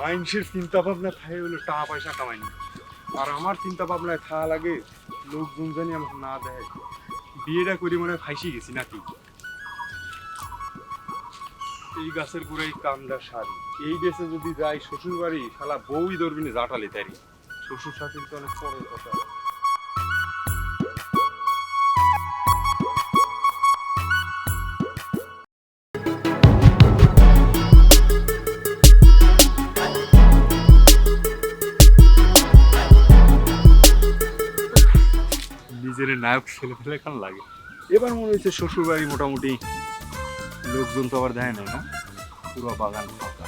মানুষের চিন্তা ভাবনা থাকে হলো টাকা পয়সা কামাইনি, আর আমার চিন্তা ভাবনায় থাকা লাগে লোকজন জানি আমাকে না দেয়। বিয়েটা করি মনে হয় ফাইসি গেছি নাকি। এই গাছের গোড়াই কামড়া শাড়ি, এই দেশে যদি যাই শ্বশুর বাড়ি শালা বউই ধরবি না জাটালি তারি। শ্বশুর শাশুড়ি তো অনেক পরের কথা। নিজের নায়ক ছেলে ফেলে খান লাগে। এবার মনে হচ্ছে শ্বশুর বাড়ি মোটামুটি লোকজন তো আবার দেয় না, না পুরো বাগান ফাঁকা।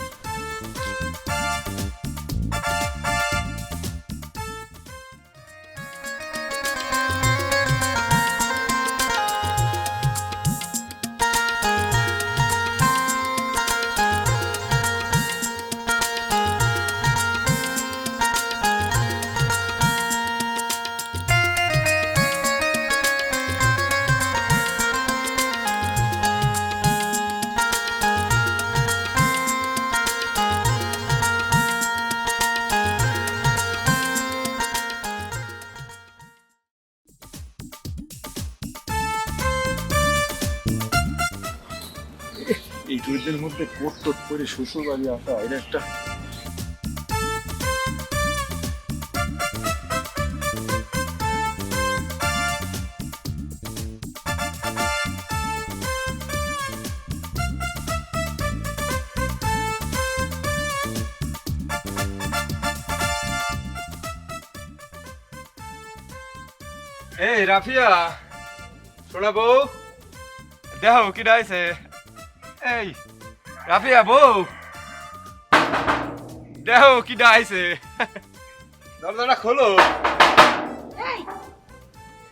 এই দুইদের মধ্যে কোট করে শ্বশুর বাড়ি আসা এটা একটা এই রাফিয়া শোনা বউ, দেখো কি ডাইছে। এই রাফিয়া বউ, দেখো কি ডাইছে, দরজাটা খোলো। এই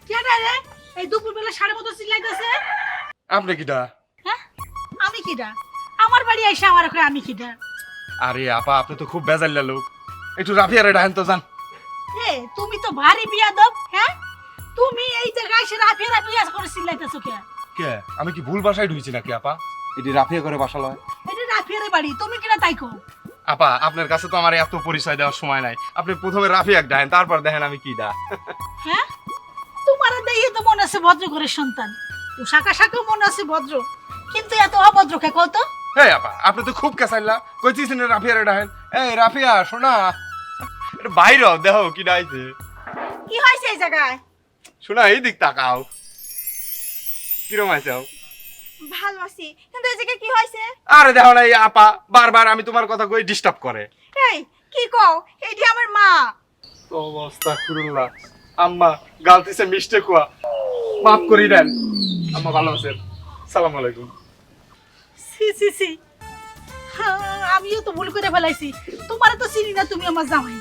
কেডা রে? এই দুপুরবেলা সাড়ে মতো চিল্লাইতেছে। আপনি কিডা? হ্যাঁ আমি কিডা? আমার বাড়ি আইসা আমার ওখানে আমি কিডা? আরে আপা আপনি তো খুব বেজাল্লা লোক, একটু রাফিয়ারে ডাহেন তো যান। এ তুমি তো ভারী বিয়াদব। হ্যাঁ তুমি এই জায়গায় এসে রাফিয়া বিয়া করে চিল্লাইতেছো কে? কে আমি কি ভুল বাসায় ঢুইছি নাকি আপা? এটি রাফিয়া করে বাসা লয়। এটা রাফিয়ার বাড়ি, তুমি কিনা তাই কো? আপা আপনার কাছে তো আমার এত পরিচয় দেওয়ার সময় নাই, আপনি প্রথমে রাফিয়াক ডাহেন তারপর দেখেন আমি কি ডা। হ্যাঁ তোমার দেখে তো মনে আছে ভদ্র ঘরের সন্তান, পোশাক আশাকেও মনে আছে ভদ্র, কিন্তু এত অভদ্র কে কত? এই আপা আপনি তো খুব কেসাইলা, কইছিস না রাফিয়ারে ডাহেন। এই রাফিয়া শোনা, এটা বাইরে দেখো কি ডাইছে। কি হয়েছে এই জায়গায়? শোনা এই দিক তাকাও, কিরম আইছাও? ভালো আছি, কিন্তু এই জায়গায় কি হয়েছে? আরে দেখো না এই আপা বারবার আমি তোমার কথা কই ডিস্টার্ব করে। এই কি কও? এইটি আমার মা। অবস্থা খুরুল্লাহ, আম্মা গালতিছে মিষ্টি কুয়া, মাফ করি দেন। আম্মা ভালো আছেন? সালাম আলাইকুম। সি সি সি, আমিও তো ভুল করে ফেলাইছি। তোমার তো চিনি না, তুমি আমার জামাই,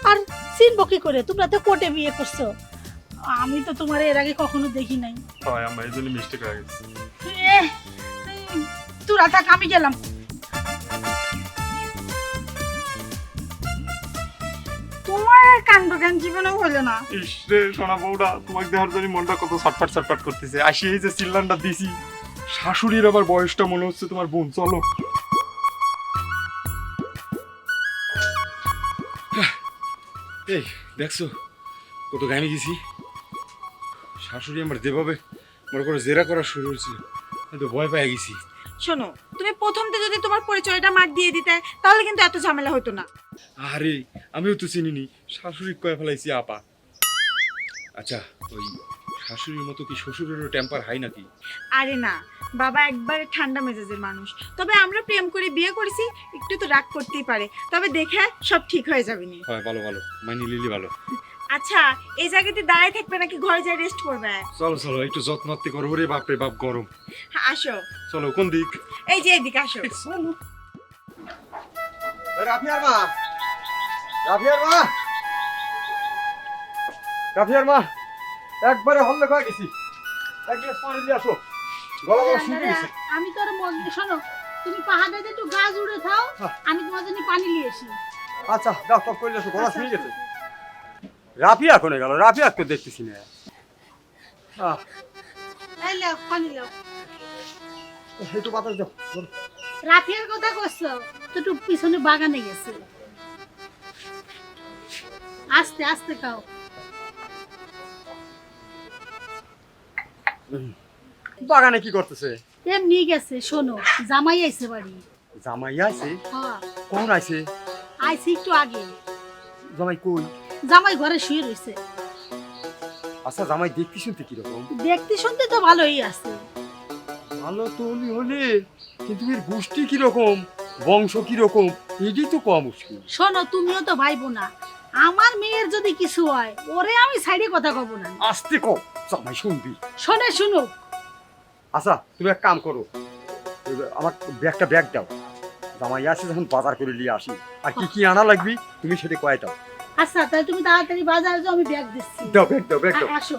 আর চিনবো কি করে? তোমরা তো কোর্টে বিয়ে করছো, আমি তো তোমার এর আগে কখনো দেখি নাই। হয় আম্মা এই জন্য মিষ্টি করে গেছে। তোরা থাক, আমি গেলাম। তোমার কাণ্ড জ্ঞান জীবনেও হলো না। ইস রে সোনা বউটা, তোমাকে দেখার জন্য মনটা কত ছটফট ছটফট করতেছে। আসি এই যে চিল্লানটা দিছি, শাশুড়ির আবার বয়সটা মনে হচ্ছে তোমার বোন। চলো এই দেখছো কত গানে গেছি। শাশুড়ি আমার যেভাবে মনে করে জেরা করা শুরু হয়েছিল, আমি তো ভয় পেয়ে গেছি। শোনো, তুমি প্রথমতে যদি তোমার পরিচয়টা মার দিয়ে দিতে তাহলে কিন্তু এত ঝামেলা হতো না। আরে আমিও তো চিনিনি, শাশুড়ি কয়ে ফেলাইছি আপা। আচ্ছা ওই শাশুড়ির মতো কি শ্বশুরেরও টেম্পার হাই নাকি? আরে না, বাবা একবারে ঠান্ডা মেজাজের মানুষ। তবে আমরা প্রেম করে বিয়ে করেছি, একটু তো রাগ করতেই পারে, তবে দেখে সব ঠিক হয়ে যাবে নি। হয় ভালো ভালো, মাইনি লিলি ভালো। আচ্ছা এই জায়গাতে দাঁড়ায় থাকবে নাকি ঘরে যাই রেস্ট করবে? চলো চলো একটু যত্নআত্তি করো রে, বাপরে বাপ গরম। হ্যাঁ, আসো। চলো কোন দিক? এই যে এদিকে আসো। রাফিয়ার মা, রাফিয়ার মা, রাফিয়ার মা, একবারে হল্লে হয়ে গেছি, এক গ্লাস পানি দিয়ে আসো, গলা গলা শুকিয়ে গেছে। আমি তোর শোনো, তুমি পাহাড়ে একটু গা জুড়ে থাও, আমি তোমার জন্য পানি নিয়ে আসি। আচ্ছা দাও টপ করে আসো, গলা শুকিয়ে গেছে। রাফিয়া কোনে গেল? রাফিয়া তো দেখতেছি না। এই লাও পানি লাও। একটু বাতাস দাও। রাফিয়ার কথা কইছো তো, একটু পিছনে বাগানে গেছে। আস্তে আস্তে খাও। বাগানে কি করতেছে? এমনি গেছে, শোনো জামাই আইছে বাড়ি। জামাই আছে? হ্যাঁ কখন আছে? আইছি একটু আগে। জামাই কই? জামাই ঘরে শুয়ে রয়েছে। আচ্ছা জামাই দেখতে শুনতে কিরকম? দেখতে শুনতে তো ভালোই আছে। ভালো তো হলে কিন্তু এর গোষ্ঠী কিরকম, বংশ কিরকম, এটাই তো কম মুশকিল। শোনো তুমিও তো ভাইবো না, আমার মেয়ের যদি কিছু হয় ওরে আমি সাইডে কথা কব না। আস্তে কম, জামাই শুনবি। শোনে শুনো। আচ্ছা তুমি এক কাম করো, আমার ব্যাগটা ব্যাগ দাও, জামাই আসে যখন বাজার করে নিয়ে আসি, আর কি কি আনা লাগবি তুমি সেটা কয়ে দাও। আচ্ছা তাহলে তুমি তাড়াতাড়ি বাজারে যাও, আমি ব্যাগ দিচ্ছি। দাও ব্যাগ দাও, ব্যাগ দাও। আসো।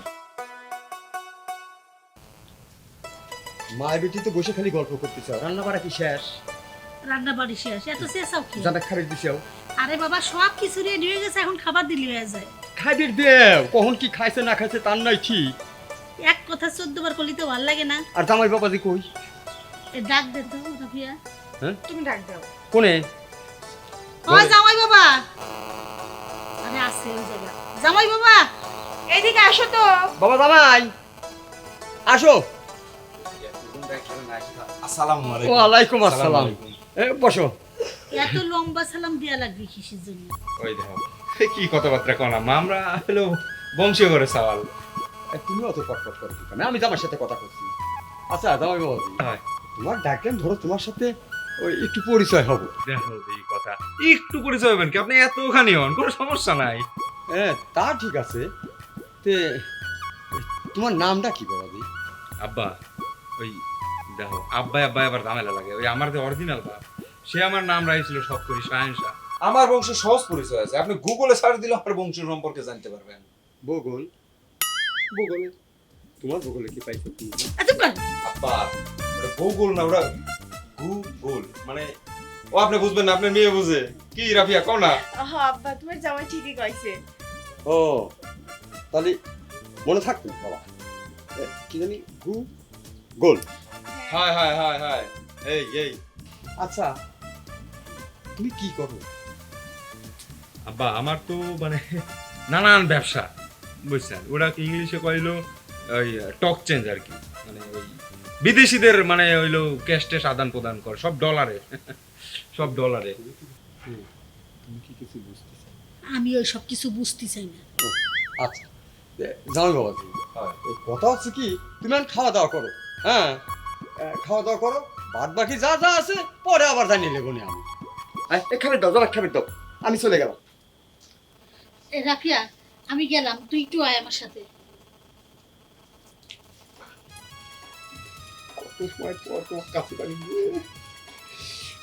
মায়ের বেটি তো বসে খালি গল্প করতেছ, রান্না বাড়া কি শেষ? রান্না বাড়ি শেষ, এত শেষাও কি? জানা খাবার দিছাও? আরে বাবা সব কিছু রেডি হয়ে গেছে, এখন খাবার দিলে হয়ে যায়। খাইবির দেও, কখন কি খাইছে না খাইছে তার নাই ঠিক। এক কথা 14 বার করলে তো ভালো লাগে না। আর জামাই বাবাজি কই? এ ডাক দে তো রাফিয়া। হ্যাঁ তুমি ডাক দাও। কোনে? ও জামাই বাবা। আরে আছে ওই জায়গা। জামাই বাবা এদিকে আসো তো। বাবা জামাই আসো। আসসালামু আলাইকুম। ওয়ালাইকুম আসসালাম। এ বসো। এত লম্বা সালাম দেয়া লাগবে কিসের জন্য? ওই দেখো কি কথাবার্তা কলাম, আমরা হলো বংশীয় করে সওয়াল। তুমি অত পটপট করো কি? আমি জামার সাথে কথা করছি। আচ্ছা জামাই বাবাজি, হয় তোমার ডাকলেন ধরো, তোমার সাথে ওই একটু পরিচয় হবো। দেখো এই কথা একটু পরিচয় হবেন কি, আপনি এতখানি হন, কোনো সমস্যা নাই। হ্যাঁ তা ঠিক আছে। তে তোমার নামটা কি বাবাজি? আব্বা ওই দেখো আব্বাই আব্বাই আবার ঝামেলা লাগে, ওই আমার যে অরিজিনাল বাপ সে আমার নাম রাখছিল সব করি শাহেন শাহ। আমার বংশের সহজ পরিচয় আছে, আপনি গুগলে সার্চ দিলে আমার বংশ সম্পর্কে জানতে পারবেন। বগল? বগলে? তোমার বগলে কি পাইছো তুমি? এত কর। আব্বা ওটা গুগল না, ওটা গুগল, মানে ও আপনি বুঝবেন না, আপনার মেয়ে বুঝে। কি রাফিয়া কও না? হ্যাঁ আব্বা, তোমার জামাই ঠিকই কইছে। ও তাহলে মনে থাকতো বাবা। কি জানি গোল। হায় হায় হায় হায়, এই এই আচ্ছা তুমি কি করো? আব্বা আমার তো মানে নানান ব্যবসা, বুঝছেন, ওরা কি ইংলিশে কইলো ওই টক চেঞ্জ আর কি, মানে ওই বিদেশিদের মানে হইলো ক্যাশ ট্যাশ আদান প্রদান কর, সব ডলারে সব ডলারে। তুমি কি কিছু বুঝতেছো? আমি ওই সব কিছু বুঝতে চাই না। আচ্ছা জামাই বাবাজি, হয়। এই কথা হচ্ছে কি, তুমি এখন খাওয়া দাওয়া করো। হ্যাঁ খাওয়া দাওয়া করো, বাদ বাকি যা যা আছে পরে আবার জানিয়ে নেবো নি আমি। খাবার দাও, জলা খাবার দাও, আমি চলে গেলাম। এ রাফিয়া আমি গেলাম, তুই একটু আয় আমার সাথে। কত সময় পর তোমার কাছে বাড়ি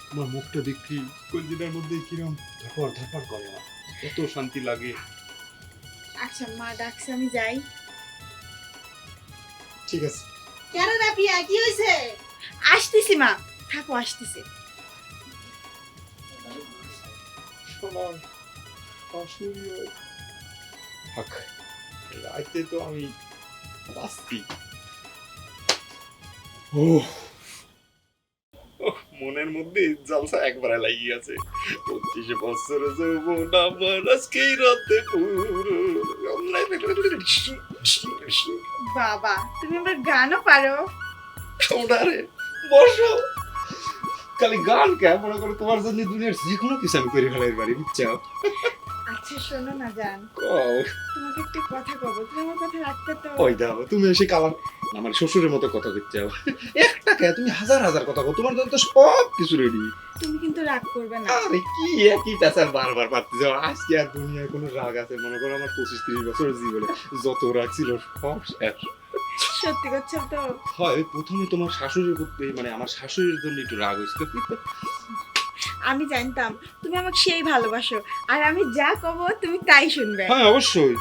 তোমার মুখটা দেখি কলজিটার মধ্যে কিরম ধরপড় ধরপড় করে না, এত শান্তি লাগে। আচ্ছা মা ডাকছে, আমি যাই। ঠিক আছে। কেন রাফিয়া কি হয়েছে? আসতেছি মা, থাকো আসতেছি। শোনার শাশুড়ি ওই থাক, রাইতে তো আমি বাঁচতি। ও মনের মধ্যে জলসা একবার লাগিয়ে আছে। 25 বছর যৌবন আমার আজকেই রাতে পুরো। বাবা তুমি আমার গানও পারো। ওনারে বসো, খালি গান কে মনে করো, তোমার জন্য দুনিয়ার যে কোনো কিছু আমি করে ফেলাই পারি, বুঝছো? আচ্ছা শোনো না জান, কও। তোমাকে একটা কথা কব, তুমি আমার কথা রাখতে তো। ওই দাও, তুমি এসে কালাম আমার শ্বশুরের মতো কথা করতে যাও। একটা কে তুমি হাজার হাজার কথা কও, তোমার জন্য তো সব কিছু রেডি। তুমি কিন্তু রাগ করবে না। আরে কি একই পেঁচাল বারবার পাচ্ছি যাও, আজকে আর দুনিয়ায় কোনো রাগ আছে মনে করো? আমার 25-30 বছরের জীবনে যত রাগ ছিল সব শেষ। সত্যি করছো তো? হয় প্রথমে তোমার শাশুড়ির করতে, মানে আমার শাশুড়ির জন্য একটু রাগ হয়েছিল। আমি জানতাম তুমি আমাকে সেই ভালোবাসো, আর আমি যা কব তুমি তাই শুনবে। হ্যাঁ অবশ্যই।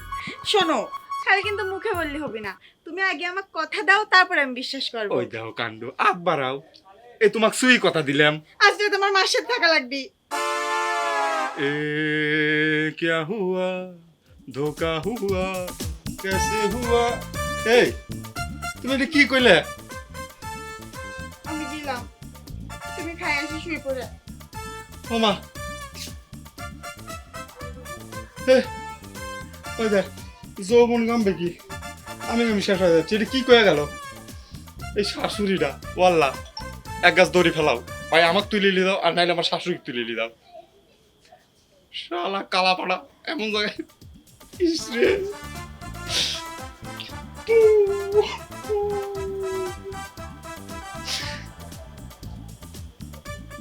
শোনো, খালি কিন্তু মুখে বললে হবে না, তুমি আগে আমাকে কথা দাও, তারপর আমি বিশ্বাস করব। ওই দাও কাণ্ড, আব্বারাও এ তোমাকে সুই কথা দিলাম। আজকে তোমার মার সাথে থাকা লাগবে। এ क्या हुआ धोखा हुआ कैसे हुआ? এই তুমি এটা কি কইলে? আমি দিলাম, তুমি খাই আসি শুয়ে পড়ে। মামা ওই দেখ যৌবন গামবে কি আমি শেষ হয়ে যাচ্ছি। এটা কি কয়ে গেল এই শাশুড়িটা? ওয়াল্লা এক গাছ দড়ি ফেলাও, ভাই আমাকে তুলে নিয়ে দাও, আর নাইলে আমার শাশুড়িকে তুলে নিয়ে দাও। শালা কালাপাড়া এমন জায়গায় ইসরে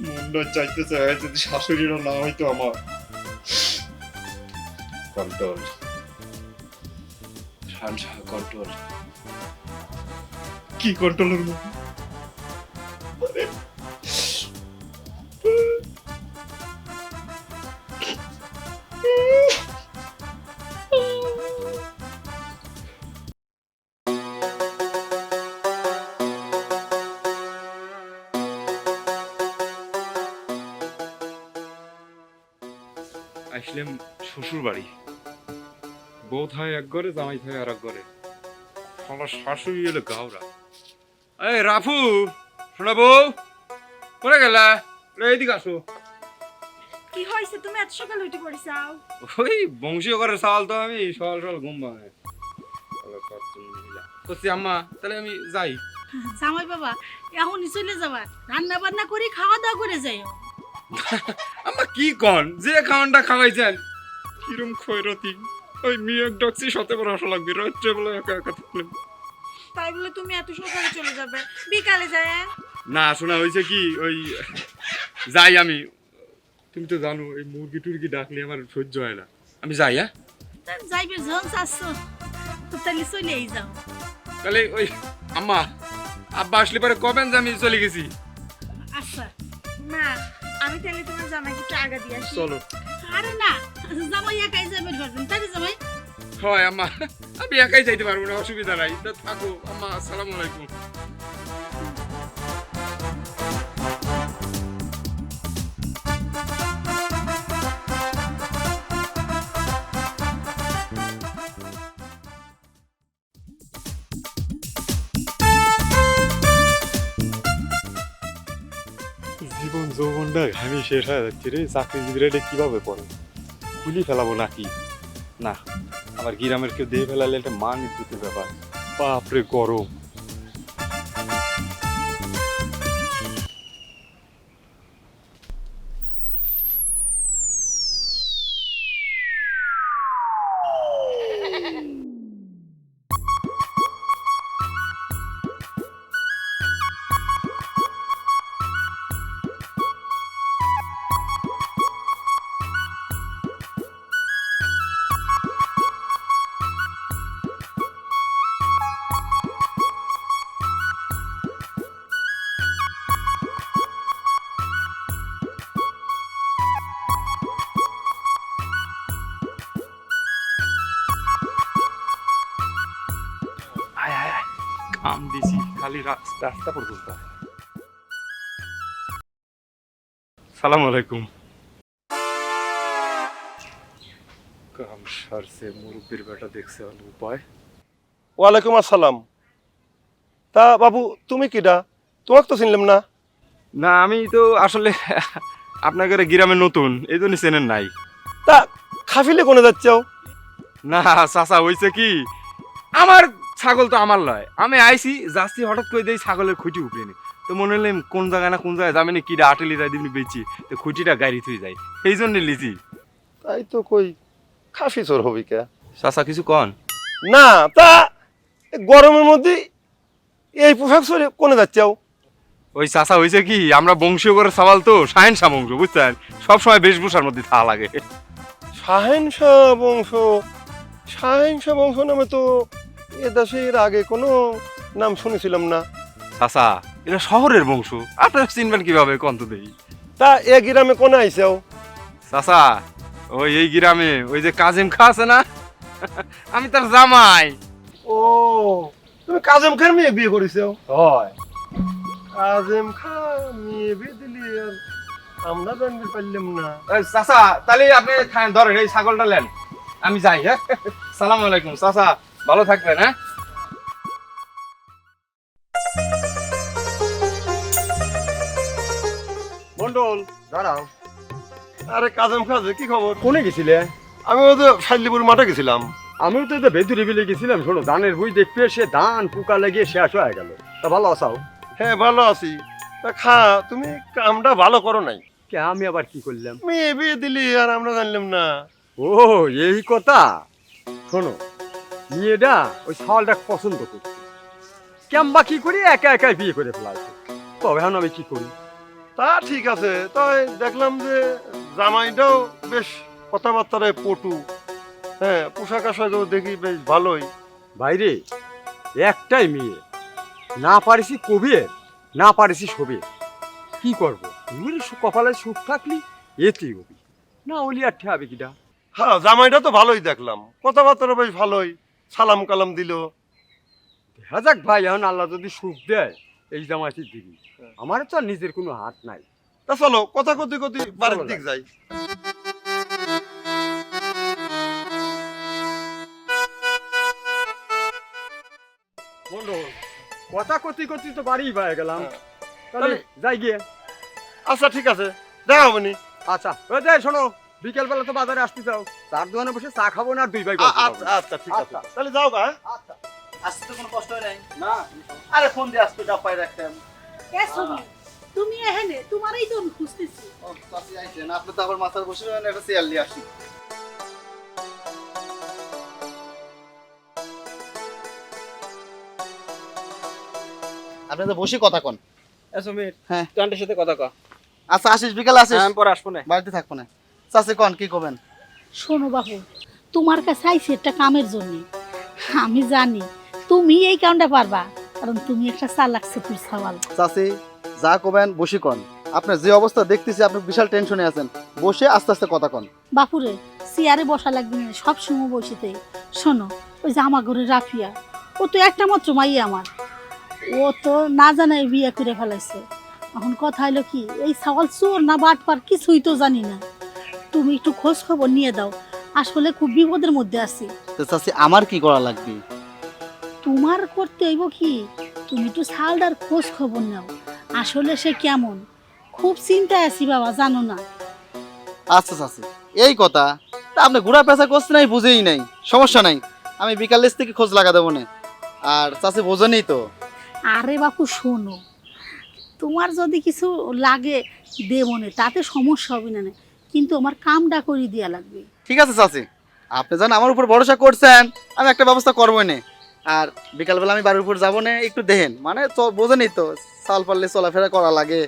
মুন্ডা চাইতেছে যদি শাশুড়িরও না হইতো আমার। কন্ট্রোল কন্ট্রোল কি কন্ট্রোলের মধ্যে আসলাম শ্বশুর বাড়ি। বউ থায় এক ঘরে, জামাই থায় আর এক ঘরে। আমার শাশুড়ি এলো গাওরা। এই রাফু, শোনা বউ, কোনে গেলা? এইদিকে আসো। কি হয়েছে তুমি এত সকালে উঠে পড়েছাও? ওই বংশীয় ঘরের চাল তো আমি সকাল সকাল ঘুম ভাঙে। করছি আম্মা, তাহলে আমি যাই। জামাই বাবা এখনই চলে যাবা, রান্না বান্না করে খাওয়া দাওয়া করে যাইও। আম্মা কি কন, যে খাওয়ানটা খাওয়াইছেন কিরম খয়রতি। ওই মেয়ে ডাকছি সাথে করে আসা লাগবে, রাত্রে বেলা একা একা থাকলাম। তাই বলে তুমি এত সকালে চলে যাবে? বিকালে যায়। না শোনা হয়েছে কি, ওই যাই আমি। তুমি তো জানো এই মুরগি টুরগি ডাকলে আমার সহ্য হয় না। আমি যাই। হ্যাঁ তার যাইবে যখন চাচ্ছ তো তাহলে চলেই যাও। তাহলে ওই আম্মা আব্বা আসলে পরে কবেন যে আমি চলে গেছি। আচ্ছা মা, আমি তাহলে তোমার জামাইকে একটু আগা দিয়ে আসি। চলো। আরে না, জামাই একাই যাবে ধরবেন, তাই জামাই। হয় আম্মা, আমি একাই যাইতে পারবো না, অসুবিধা নাই। তো থাকো আম্মা, আসসালামু আলাইকুম। জীবন যৌবনটা ঘামি শেষ হয়ে যাচ্ছে রে। চাকরিজীবীরা এটা কিভাবে পড়ে? খুলি ফেলাবো নাকি? না, আমার গ্রামের কেউ দিয়ে ফেলালে একটা মান ইজ্জতের ব্যাপার। বাপরে গরম। কাম দিছি খালি রাস্তা পর্যন্ত। সালাম আলাইকুম। কাম সারছে, মুরব্বীর বেটা দেখছে উপায়। ওয়ালাইকুম আসসালাম। তা বাবু তুমি কিডা? তোমাকে তো চিনলাম না। না আমি তো আসলে আপনাদের গ্রামে নতুন, এই জন্য চেনেন নাই। তা খাফিলে কোনে যাচ্ছাও? না চাচা হয়েছে কি, আমার ছাগল তো আমার লয়, আমি আইছি যাচ্ছি হঠাৎ করে দেই ছাগলের খুঁটি উপরে নি। তো মনে হলাম কোন জায়গায় না কোন জায়গায় যাবে না, কিটা আটেলি যাই দিবনি বেচি, তো খুঁটিটা গাড়ি থুই যায়, এই জন্য লিছি। তাই তো কই খাফি চোর হবি কে? চাচা কিছু কন না তা গরমের মধ্যে এই পোশাক চরে কোনে যাচ্ছাও? ওই চাচা হয়েছে কি, আমরা বংশীয় করে সওয়াল তো শাহেনশাহ বংশ, বুঝছেন, সবসময় বেশভূষার মধ্যে থাকা লাগে। শাহেনশাহ বংশ? শাহেনশাহ বংশ নামে তো এ দেশের আগে কোনো নাম শুনেছিলাম না। চাচা এটা শহরের বংশ, আপনারা চিনবেন কিভাবে কন্ত দেই। তা এ গ্রামে কোনে আইসাও? চাচা ওই এই গ্রামে ওই যে কাজিম খা আছে না, আমি তার জামাই। ও তুমি কাজেম খান মেয়ে বিয়ে করেছো? হয় কাজেম খা মেয়ে বিয়ে দিলি আর আমরা জানতে পারলাম না। চাচা তাহলে আপনি ধরেন এই ছাগলটা নেন, আমি যাই। হ্যাঁ সালাম আলাইকুম চাচা, ভালো থাকবেন। হ্যাঁ মন্ডল দাঁড়াও। আরে কাজেম খাজে কি খবর? কোনে গেছিলে? আমি ওই যে শাল্লিপুর মাঠে গেছিলাম। আমিও তো এটা ভেতরে বিলে গেছিলাম, শোনো ধানের বই দেখতে সে ধান পোকা লাগিয়ে শেষ হয়ে গেল। তা ভালো আসাও? হ্যাঁ ভালো আছি। তা খা, তুমি কামটা ভালো করো নাই। কে আমি আবার কি করলাম? মেয়ে বিয়ে দিলি আর আমরা জানলাম না। ও এই কথা। শোনো, মেয়েটা ওই ছাওয়ালটা পছন্দ করছে, কেমবা কি করি একা একাই বিয়ে করে ফেলাইছে। তবে এখন আমি কি করি? তা ঠিক আছে, তাই দেখলাম যে জামাইটাও বেশ কথাবার্তায় পটু। হ্যাঁ, পোশাক আশাকও দেখি বেশ ভালোই। বাইরে একটাই মেয়ে, না পারিছি কবে, না পারিছি সবে। কি করবো? কপালে সুখ থাকলি এতেই হবি, না হলি আর ঠেয়াবে কিটা। হ্যাঁ, জামাইটা তো ভালোই দেখলাম, কথাবার্তা বেশ ভালোই, সালাম কালাম দিল। দেখা যাক ভাই, এখন আল্লাহ যদি সুখ দেয় এই জামাইটির দিবি, আমার তো আর নিজের কোনো হাত নাই। তা চলো কথা কতি কতি বাড়ির দিক যাই। মন্ডল, কথা কতি কতি তো বাড়ি পাই গেলাম, তাহলে যাই গিয়ে। আচ্ছা ঠিক আছে, দেখা হবে নি। আচ্ছা ওই যে শোনো, বিকেল বেলা তো বাজারে আসতে চাও, চার দোকানে বসে চা খাবো না, আর দুই ভাই গল্প করবো। আচ্ছা আচ্ছা ঠিক আছে, তাহলে যাও গা। আচ্ছা। আসতে তো কোনো কষ্ট হয় নাই না? আরে ফোন দিয়ে আসতো, ডাব্বাই রাখতাম। এ সুমি, তুমি এখানে, তোমারই তো আমি খুঁজতেছি। ও চাচি আইছেন, আপনি তো আবার মাথার বসে রয়েছেন, একটা চেয়ার নিয়ে আসি। আপনি তো বসে কথা কন। সমীর, হ্যাঁ। তুই আন্টির সাথে কথা কয়। আচ্ছা আসিস, বিকালে আসিস। আমি পরে আসবো না। বাড়িতে থাকবো না। চাচি কন, কি করবেন? শোনো বাবু, তোমার কাছে আইছি একটা কামের জন্য। আমি জানি তুমি এই কামটা পারবা, কারণ তুমি একটা চালাক চতুর সওয়াল। চাচি যা করবেন বসে কন। আপনার যে অবস্থা দেখতেছি, আপনি বিশাল টেনশনে আছেন। বসে আস্তে আস্তে কথা কন। বাপুরে, চেয়ারে বসা লাগবে না, সব সময় বসিতে। শোনো, ওই যে আমার ঘরে রাফিয়া, ও তো একটা মাত্র মাই আমার, ও তো না জানাই বিয়ে করে ফেলাইছে। এখন কথা হলো কি, এই সওয়াল চোর না বাটপার কিছুই তো জানি না। তুমি একটু খোঁজ খবর নিয়ে দাও, আসলে খুব বিপদের মধ্যে আছি। তো চাচি আমার কি করা লাগবে? তোমার করতে হইব কি, তুমি একটু সালদার খোঁজ খবর নাও, আসলে সে কেমন। খুব চিন্তায় আছি বাবা, জানো না। আচ্ছা চাচি, এই কথা। তা আপনি ঘোরা পেঁচা করছেন নাই, বুঝেই নাই। সমস্যা নাই, আমি বিকাল থেকে খোঁজ লাগা দেবো না। আর চাচি বোঝেনই তো। আরে বাপু শোনো, তোমার যদি কিছু লাগে দে মনে, তাতে সমস্যা হবে না, কিন্তু আমার কামটা করে দেওয়া লাগবে। ঠিক আছে চাচি, আপনি জান আমার উপর ভরসা করছেন, আমি একটা ব্যবস্থা করবোই না। আর বিকালবেলা আমি বাড়ির উপর যাবো না, একটু দেখেন, মানে বোঝেনই তো, চাল পারলে চলাফেরা করা লাগে।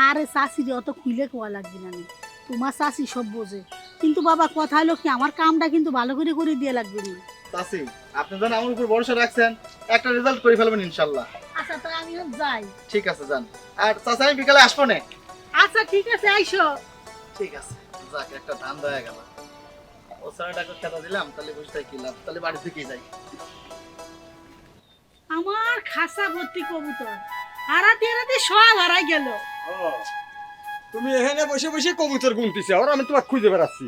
আরে চাষিরে অত খুলে কোয়া লাগবে না, তোমার চাষি সব বোঝে। কিন্তু বাবা কথা হলো কি, আমার কামটা কিন্তু ভালো করে দেওয়া লাগবে না। চাচি আপনি জান আমার উপর ভরসা রাখছেন, একটা রেজাল্ট করে ফেলবেন ইনশাল্লাহ। আচ্ছা তাই আমি যাই। ঠিক আছে যান। আর চাচা আমি বিকালে আসবো না। আচ্ছা ঠিক আছে, আইসো। ঠিক আছে, যাক একটা ধান দেয়া গেল। ও স্যার ডাক্তার খেতা দিলাম, তাহলে বুঝতে কি লাভ, তাহলে বাড়ি থেকেই যাই। আমার খাসা ভর্তি কবুতর হারাতে হারাতে সব হারাই গেল। তুমি এখানে বসে বসে কবুতর গুনতেছে, আর আমি তোমার খুঁজে বেড়াচ্ছি।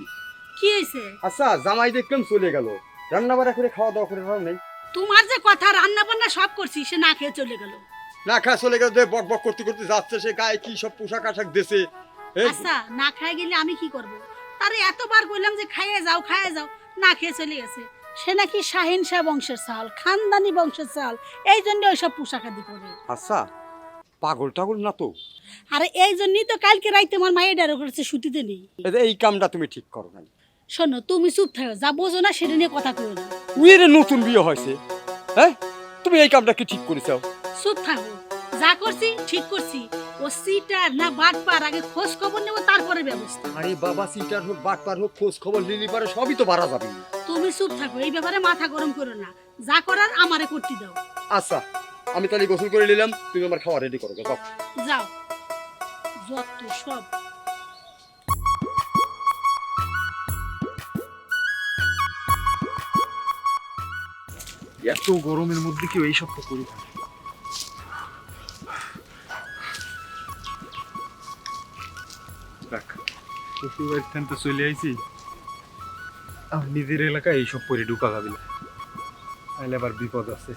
কি হয়েছে? আচ্ছা জামাই দেখলাম চলে গেল, রান্না বাড়া করে খাওয়া দাওয়া করে ভাব নেই। তোমার যে কথা, রান্না বান্না সব করছি, সে না খেয়ে চলে গেল। না খায় চলে গেল, বক বক করতে করতে যাচ্ছে, সে গায়ে কি সব পোশাক আশাক দেশে। আচ্ছা না খাই গেলে আমি কি করব? তারে এতবার বললাম যে খাইয়ে যাও খাইয়ে যাও, না খেয়ে চলে গেছে। সে নাকি শাহিন শাহ বংশের চাল, খানদানি বংশের চাল, এই জন্য ওইসব পোশাক আদি পরে। আচ্ছা পাগল টাগল না তো? আরে এই জন্যই তো কালকে রাইতে আমার মায়ের ডারো করেছে শুটিতে নেই। এই কামটা তুমি ঠিক করো নাই। শোনো, তুমি চুপ থাকো, যা বোঝো না সেটা নিয়ে কথা কইও না। উইরে নতুন বিয়ে হয়েছে, হ্যাঁ তুমি এই কামটা কি ঠিক করেছো? চুপ থাকো, যা করছি ঠিক করছি। ও সিটার না বাটপার, আগে খোঁজ খবর নেব, তারপরে ব্যবস্থা। আরে বাবা, সিটার হোক বাটপার হোক, খোঁজ খবর লিলি পারে সবই তো বাড়া যাবে। তুমি চুপ থাকো, এই ব্যাপারে মাথা গরম করো না, যা করার আমারে করতে দাও। আচ্ছা আমি তাহলে গোসল করে নিলাম, তুমি আমার খাওয়া রেডি করো। যাও যাও, যত সব। এত গরমের মধ্যে কেউ এইসব তো করি। তো চলে আইছি, নিজের এলাকায় এইসব পরে ঢুকা যাবে না, তাহলে আবার বিপদ আছে।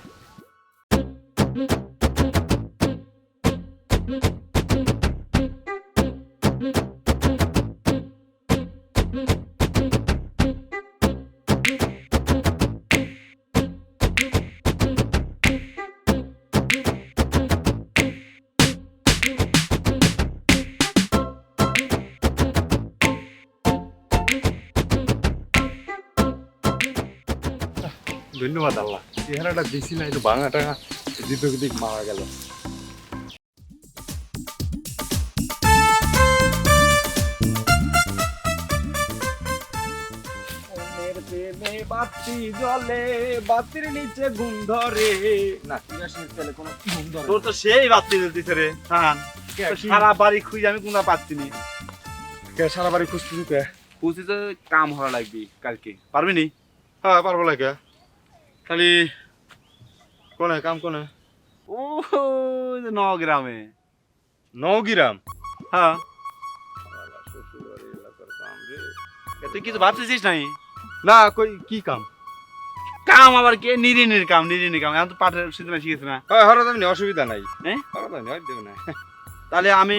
ধন্যবাদ আল্লাহ, চেহারাটা দিছি না একটু ভাঙাটা দিক দিক মারা গেল। বাতি জলে বাতির নিচে ঘুম ধরে না, কোনো ঘুম ধরে তোর তো সেই বাতি জ্বলতেছে রে হ্যাঁ, সারা বাড়ি খুঁজে আমি কোনটা পাচ্ছি নি। সারা বাড়ি খুঁজতেছি কে? খুঁজতে তো কাম হওয়া লাগবে কালকে, পারবি নি? হ্যাঁ পারবো লাগে, খালি কোনে কাম কোনে? ও নগ্রামে। নওগিরাম? হ্যাঁ তুই কিছু ভাবতেছিস নাই? না কই কি কাম? কাম আবার কে? নিরিনির কাম, নিরিনির কাম। এখন তো পাঠের সিদ্ধ শিখেছি না। হ্যাঁ হঠাৎ এমনি অসুবিধা নাই। হ্যাঁ হঠাৎ এমনি হয় দেবে না। তাহলে আমি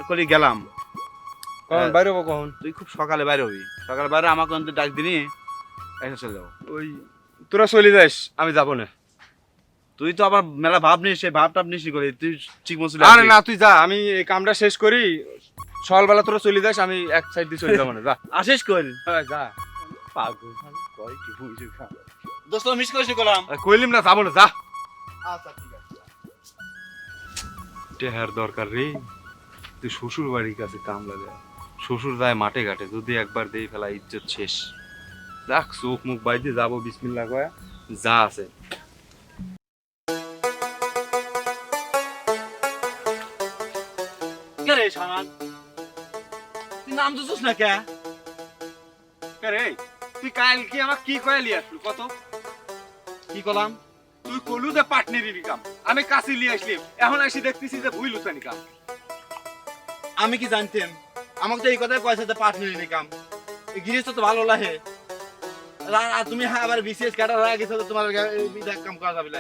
কলি গেলাম। কখন বাইরে হবো কখন? তুই খুব সকালে বাইরে হবি, সকালে বাইরে আমাকে অন্তত ডাক দিনি, এসে চলে যাবো। ওই তোরা চলে যাস, আমি যাবো না। তুই তো আবার মেলা ভাব নিস, সেই ভাব টাব নিস করি তুই ঠিক মতো চলে আরে আসবি। না তুই যা, আমি এই কামটা শেষ করি, সকালবেলা তোরা চলে যাস, আমি এক সাইড দিয়ে চলে যাবো না। যা আসিস কইল হ্যাঁ যা। পাগল কই কি বুঝি খা দোস্ত মিস করিস কলাম। কইলিম না যাবো না, যা। আচ্ছা ঠিক আছে। টেহার দরকার রে, তুই শ্বশুর বাড়ির কাছে কাম লাগে, শ্বশুর যায় মাঠে ঘাটে, যদি একবার দেই ফেলা ইজ্জত শেষ। দেখ চোখ মুখ বাইতে যাবো, বিসমিল্লাহ কয়া যা আছে। কে রে শামান, তুই নাম তো না কে? রে তুই কাল কি আমাক কি কয়ালি আসলু কত? কি কলাম? তুই কলু যে পার্টনারি কাম, আমি কাছে লিয়ে আসলি, এখন আসি দেখতেছি যে ভুল উঠানি কাম। আমি কি জানতাম? আমাকে তো এই কথাই কয়েছে যে পাঠ নিলি কাম, এই গিরিশ তো ভালো লাগে। আর তুমি আবার বিশেষ কাটা হয়ে গেছো তো, তোমার কাম করা যাবে না।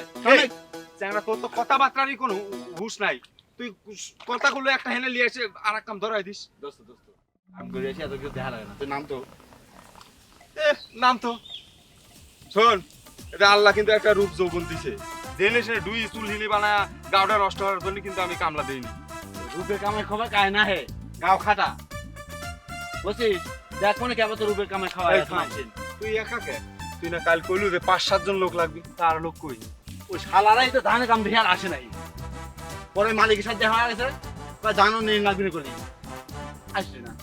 চ্যাংড়া তোর তো কথাবার্তারই কোনো হুঁশ নাই, তুই কথাগুলো একটা হেনে লিয়ে এসে আর এক কাম ধরাই দিস। দোস্ত দোস্ত আমি করে এসে এত কিছু দেখা লাগে না, তুই নাম তো নাম তো শোন, এটা আল্লাহ কিন্তু একটা রূপ যৌবন দিছে, জেনে সে দুই চুল হিলি বানায় গাওটা নষ্ট হওয়ার জন্য কিন্তু আমি কামলা দেইনি। রূপে কামে খাওয়া কায় না হে, গাও খাটা বুঝছিস? দেখ মনে কেবল তো রূপে কামে খাওয়া এই থাম। তুই একা কে? তুই না কাল কইলু যে 5-7 জন লোক লাগবে, তার লোক কই? ওই শালারাই তো ধানে কাম দেখে আর আসে নাই, পরে মালিকের সাথে দেখা গেছে বা জানো নেই লাগবে করি আসছে না।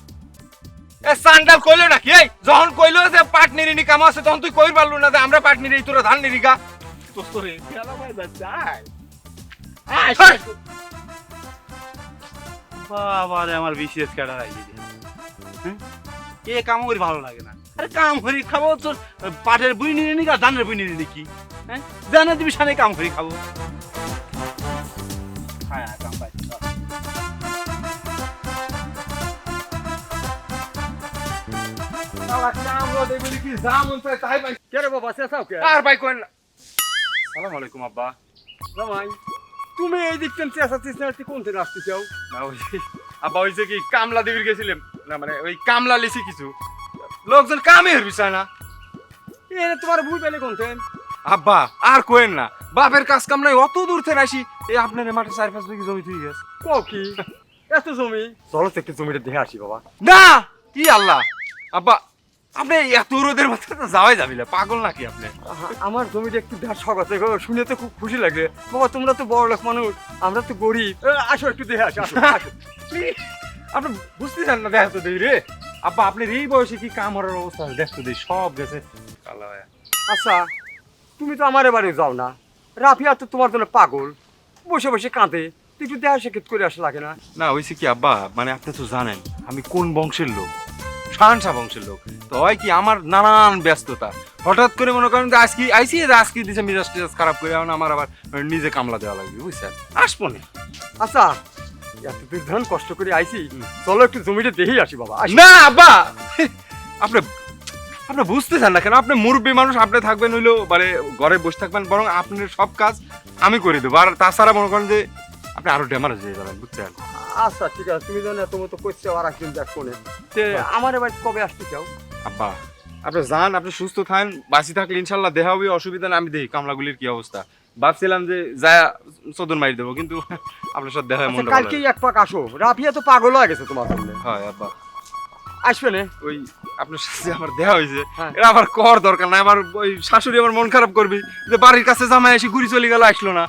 এ সান্ডাল কইলো নাকি? এই যখন কইলো যে পার্টনারি নি কাম আছে, তখন তুই কইর পারলু না যে আমরা পার্টনারি, তোরা ধান নিরিকা। দোস্ত রে খেলা ভাই যাই বাবা রে, আমার বিশেষ কাটা রাখি এ কাম করি ভালো লাগে না। আরে কাম করি খাবো তোর পাটের বুই নিয়ে নি, ধানের বুই নিয়ে কি? হ্যাঁ জানা দিবি সানে কাম করি খাবো। হ্যাঁ কাম পাই আর ভাই কইন না। আসসালামু আলাইকুম আব্বা। তুমি এই দিক থেকে চেঁচাচ্ছিস না, তুই কোন থেকে আসতে চাও? না ওই আব্বা হইছে কি কামলা দিবির গেছিলাম না, মানে ওই কামলা লিছি কিছু লোকজন কামে হরবি চায় না। তোমার ভুল পেলে কোন থেকে? আব্বা আর কোয়েন না, বাপের কাজ কাম নাই, অত দূর থেকে আসি এই আপনার মাঠে 4-5 বিঘা জমি তুই গেছে। কও কি এত জমি? চলো তো একটু জমিটা দেখে আসি বাবা। না কি আল্লাহ আব্বা, আপনি এত রোদের মাথায় তো যাওয়াই যাবিলে, পাগল নাকি আপনি? আমার জমিটা একটু দেখার শখ আছে গো, শুনে তো খুব খুশি লাগে বাবা। তোমরা তো বড় লোক মানুষ, আমরা তো গরিব। আসো একটু দেখে আসো, আসো আসো। আপনি বুঝতেছেন না, দেখো তো দেই রে আব্বা, আপনার এই বয়সে কি কাম হওয়ার অবস্থা দেখতো দেই, সব গেছে কালা ভাইয়া। আচ্ছা তুমি তো আমার বাড়ি যাও না, রাফিয়া তো তোমার জন্য পাগল, বসে বসে কাঁদে, তুই একটু দেখা সাক্ষাৎ করে আসা লাগে না? না হইছে কি আব্বা, মানে আপনি তো জানেন আমি কোন বংশের লোক, শাহনশাহ বংশের লোক, তো হয় কি আমার নানান ব্যস্ততা, হঠাৎ করে মনে করেন যে আজকে আইসি, আজকে দিছে মিজাজ টিজাজ খারাপ করে, এখন আমার আবার নিজে কামলা দেওয়া লাগবে, বুঝছেন? আসবো না। আচ্ছা এত তুই ধন কষ্ট করে আইসি, চলো একটু জমিটা দেখেই আসি বাবা। আসি। না আব্বা, আপনি আপনি বুঝতেছেন না কেন? আপনি মুরব্বী মানুষ, আপনি থাকবেন হইলো মানে ঘরে বসে থাকবেন, বরং আপনার সব কাজ আমি করে দেবো। আর তাছাড়া মনে করেন যে আপনি আরো ড্যামারেজ হয়ে যাবেন, বুঝছেন? আচ্ছা ঠিক আছে, তুমি যখন এত মতো করছো আর একদিন দেখ ফোনে, আমার বাড়ি কবে আসতে চাও? আব্বা আপনি যান, আপনি সুস্থ থাকেন, বাঁচি থাকলে ইনশাল্লাহ দেখা হবে, অসুবিধা না। আমি দেখি কামলাগুলির কি অবস্থা, ভাবছিলাম যে যায় চোদন মারি দেবো, কিন্তু আপনার সাথে দেখা হয় মনটা ভালো কালকেই এক পাক আসো, রাফিয়া তো পাগল হয়ে গেছে তোমার জন্য। হয় আব্বা। আসবে না। ওই আপনার সাথে আমার দেখা হয়েছে, হ্যাঁ। এটা আমার কর দরকার নাই। আমার ওই শাশুড়ি আমার মন খারাপ করবি যে বাড়ির কাছে জামাই এসে ঘুরি চলে গেল, আসলো না।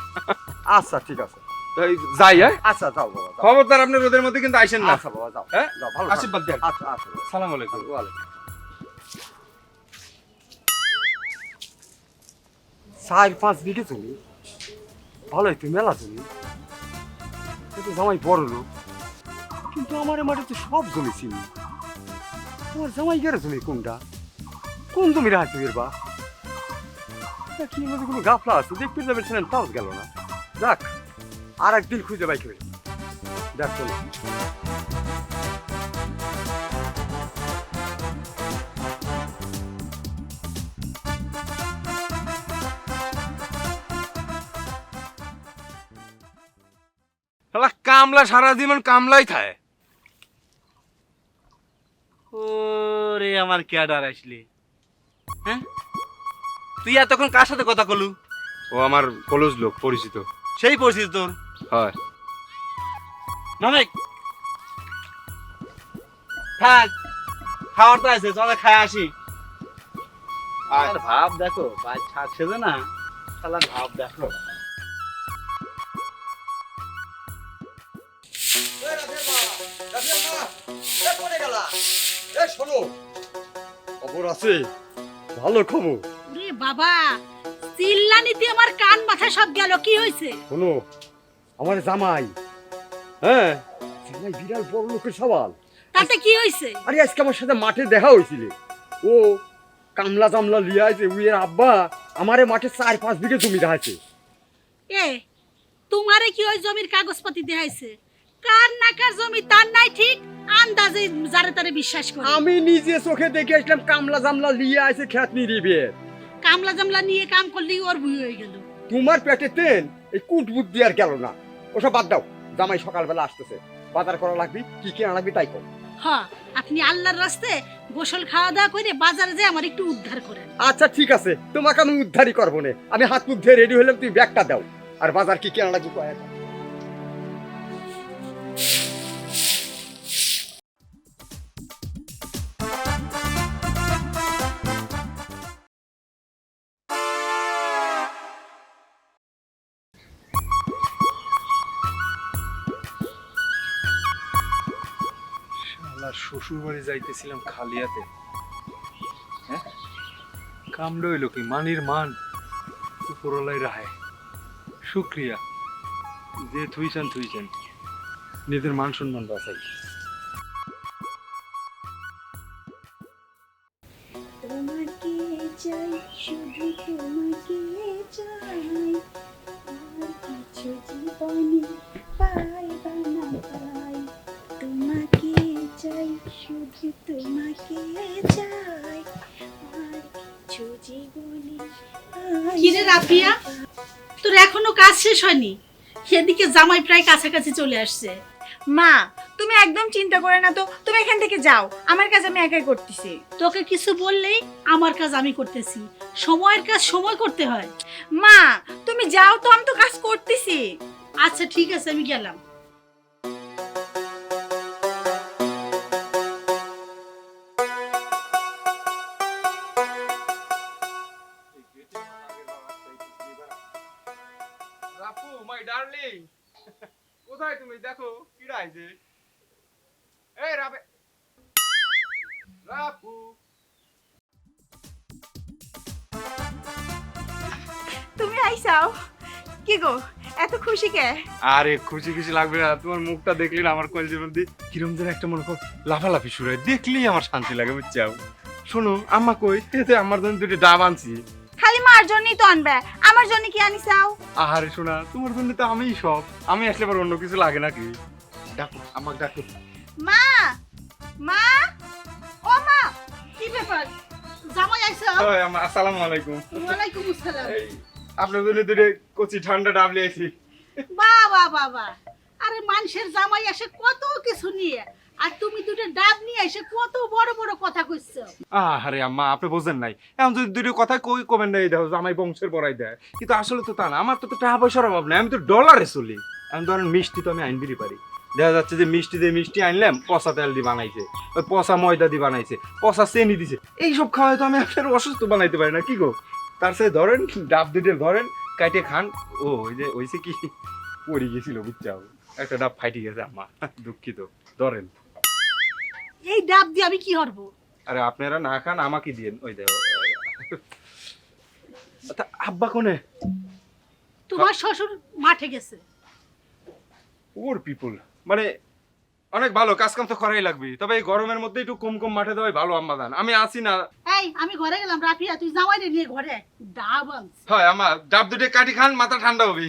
আচ্ছা ঠিক আছে। তাই যাই, হ্যাঁ? আচ্ছা যাও বাবা যাও। খবরদার আপনি রোদের মধ্যে কিন্তু আইসেন না। আচ্ছা বাবা যাও। হ্যাঁ? যাও ভালো থাকো। আশীর্বাদ দেন। আচ্ছা আচ্ছা বাবা। সালাম আলাইকুম। ওয়ালাইকুম। 4-5 বিঘে জমি, ভালোই তো মেলা জমি, কিন্তু জামাই বড় লোক, কিন্তু আমার মাঠে তো সব জমি চিনি। তোমার জামাই গেলে জমি কোনটা, কোন জমি রাখতে বা কি মধ্যে কোনো গাফলা আছে, দেখতে যাবেন তাও গেল না। যাক, আর একদিন খুঁজে বাইক হয়ে দেখ চলো। শালা কামলা সারা জীবন কামলাই থাকে। ওরে আমার ক্যাডার আসলি, হ্যাঁ? তুই এতক্ষণ কার সাথে কথা কলু? ও আমার কলেজ লোক, পরিচিত। সেই পরিচিত তোর? হয়। নামেক থাক, খাওয়ার তো আছে, চলে খায় আসি। আর ভাব দেখো, ভাই ছাড়ছে না, শালা ভাব দেখো। খবর আছে, ভালো খবর। ওরে বাবা, চিল্লানিতে আমার কান মাথা সব গেল, কি হয়েছে? শোনো, আমার জামাই, হ্যাঁ জামাই বিরাট বড় লোকের সওয়াল। তাতে কি হয়েছে? আরে আজকে আমার সাথে মাঠে দেখা হয়েছিল, ও কামলা জামলা লিয়ে আছে, উইয়ের আব্বা আমারে মাঠে 4-5 বিঘে জমি দেখাইছে। এ তোমারে কি ওই জমির কাগজপাতি দেখাইছে? কার না কার জমি তার নাই ঠিক, আন্দাজে যারে তারে বিশ্বাস করে। আমি নিজে চোখে দেখে আসলাম কামলা জামলা লিয়ে আছে খেত নিরিবে। কামলা জামলা নিয়ে কাম করলি ওর ভুই হয়ে গেল। তোমার পেটে তেন এই কুট বুদ্ধি আর গেল না, ওসব বাদ দাও। জামাই সকালবেলা আসতেছে, বাজার করা লাগবে, কি কি আনবি তাই কর। হ্যাঁ, আপনি আল্লাহর রাস্তায় গোসল খাওয়া দাওয়া করে বাজারে যে আমার একটু উদ্ধার করেন। আচ্ছা ঠিক আছে, তোমাকে আমি উদ্ধারই করবো না। আমি হাত মুখ ধুয়ে রেডি হলাম, তুমি ব্যাগটা দাও, আর বাজার কি কি আনা লাগবে কয়। শালা শ্বশুর বাড়ি যাইতেছিলাম খালিয়াতে, হ্যাঁ কামড় হইল কি মানির মান উপরলাই রাহে। শুক্রিয়া যে থুইছেন নিজের মান সম্মান বাঁচাই। তোমাকে চাই, শুধু তোমাকে চাই, আর কিছু জীবনে পাই বা না পাই। তোমাকে চাই, শুধু তোমাকে চাই, আর কিছু জীবনে পাই কিরে রাফিয়া, তোর এখনো কাজ শেষ হয়নি? সেদিকে জামাই প্রায় কাছাকাছি চলে আসছে। মা, তুমি একদম চিন্তা করে না তো, তুমি এখান থেকে যাও, আমার কাজ আমি একাই করতেছি। তোকে কিছু বললেই আমার কাজ আমি করতেছি, সময়ের কাজ সময় করতে হয়। মা তুমি যাও তো, আমি তো কাজ করতেছি। আচ্ছা ঠিক আছে, আমি গেলাম। রাপু মাই ডার্লিং, কোথায় তুমি? দেখো কিরা আইছে। এই রাবে, রাপু। তুমি আইসাও, কি গো এত খুশি কে? আরে খুশি খুশি লাগবে না, তোমার মুখটা দেখলি না আমার কলেজের মধ্যে কিরম যেন একটা মনে কর লাফালাফি শুরু হয়, দেখলেই আমার শান্তি লাগে, বুঝছাও? শোনো আম্মা কই, এতে আমার জন্য দুটো ডাব আনছি। খালি মার জন্যই তো আনবে, আমার জন্য কি আনিসাও? আহারে শোনা, তোমার জন্য তো আমিই সব, আমি আসলে আবার অন্য কিছু লাগে নাকি? ডাকো আমাকে ডাকো। মা, মা, ও মা। কি ব্যাপার, জামাই আইছো? ওই আম্মা, আসসালামু আলাইকুম। ওয়ালাইকুম আসসালাম। এই আপনার জন্য দুটো কচি ঠান্ডা ডাব লিয়েছি। বাবা বাবা, আরে মানুষের জামাই আসে কত কিছু নিয়ে, আর তুমি দুটো ডাব নিয়ে এসে কত বড় বড় কথা কইছো। আরে আম্মা, আপনি বোঝেন নাই, এখন যদি দুটো কথা কই কমেন নাই দাও জামাই বংশের বড়াই দেয়, কিন্তু আসলে তো তা না, আমার তো টাকা পয়সার অভাব নাই, আমি তো ডলারে চলি। এখন ধরেন মিষ্টি তো আমি আইনবিরি পারি, দেখা যাচ্ছে যে মিষ্টি দিয়ে মিষ্টি আনলাম পচা তেল দিয়ে বানাইছে, ওই পচা ময়দা দিয়ে বানাইছে, পচা চিনি দিছে, এইসব খাওয়াই তো আমি আপনার অসুস্থ বানাইতে পারি না, কি গো? তার সাথে ধরেন ডাব দুটো ধরেন কাইটে খান। ও ওই যে ওইসে কি পড়ে গেছিল বুঝছাও, একটা ডাব ফাইটে গেছে আমার, দুঃখিত। ধরেন। এই ডাব দিয়ে আমি কি করবো? আরে আপনারা না খান, আমাকে দিয়েন। ওই দেখো। আচ্ছা, আব্বা কোনে? তোমার শ্বশুর মাঠে গেছে। ওর পিপল মানে অনেক ভালো, কাজ কাম তো করাই লাগবে, তবে এই গরমের মধ্যে একটু কম কম মাঠে দেওয়াই ভালো আম্মা দান। আমি আসি না। এই আমি ঘরে গেলাম, রাফিয়া তুই জামাই নিয়ে ঘরে ডাব আনছি। হয় আমার ডাব দুটো কাটি খান, মাথা ঠান্ডা হবে।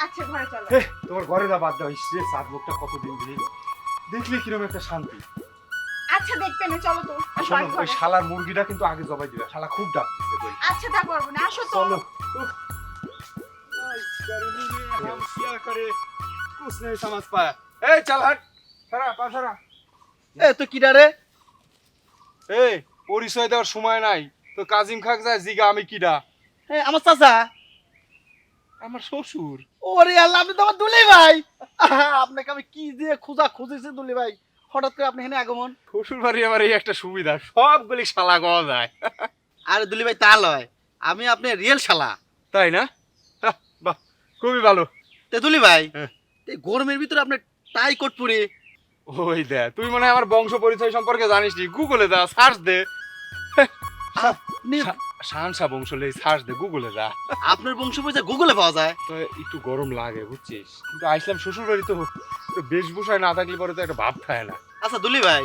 আচ্ছা ঘরে চলো। তোমার ঘরে দা বাদ দাও, সে সাত লোকটা কতদিন ধরে দেখলে কিরকম একটা শান্তি। আচ্ছা দেখবে না, চলো তো। শোনো, ওই শালার মুরগিটা কিন্তু আগে জবাই দিবা, শালা খুব ডাক দিচ্ছে। কই আচ্ছা তা করবো না, আসো তো। চলো। हम क्या करे कुछ नहीं समझ पाया। এই চল হাট, সারা পা সারা। এ তো কিডা রে? এই পরিচয় দেওয়ার সময় নাই তো, কাজিম খাক যায় জিগা আমি কিডা? আমার চাচা। আমার শ্বশুর। ওরে আল্লাহ, আপনি তো আমার দুলি ভাই। আপনাকে আমি কি দিয়ে খোঁজা খুঁজেছি দুলি ভাই, হঠাৎ করে আপনি এখানে আগমন। শ্বশুর বাড়ি আমার এই একটা সুবিধা, সবগুলি শালা পাওয়া যায়। আরে দুলি ভাই তা লয়, আমি আপনার রিয়েল শালা। তাই না? বাহ, খুবই ভালো। তে দুলি ভাই, হ্যাঁ। এই গরমের ভিতরে আপনি টাই কোট পরে। ওই দে, তুই মনে হয় আমার বংশ পরিচয় সম্পর্কে জানিস নি, গুগলে যা সার্চ দে। শানসা বংশ লে সার্চ দে, গুগলে যা। আপনার বংশ পরিচয় গুগলে পাওয়া যায়। তো একটু গরম লাগে বুঝছিস, কিন্তু আইসলাম শ্বশুর বাড়ি তো বেশভূষায় না থাকলে পরে তো একটা ভাব থাকে না। আচ্ছা দুলি ভাই,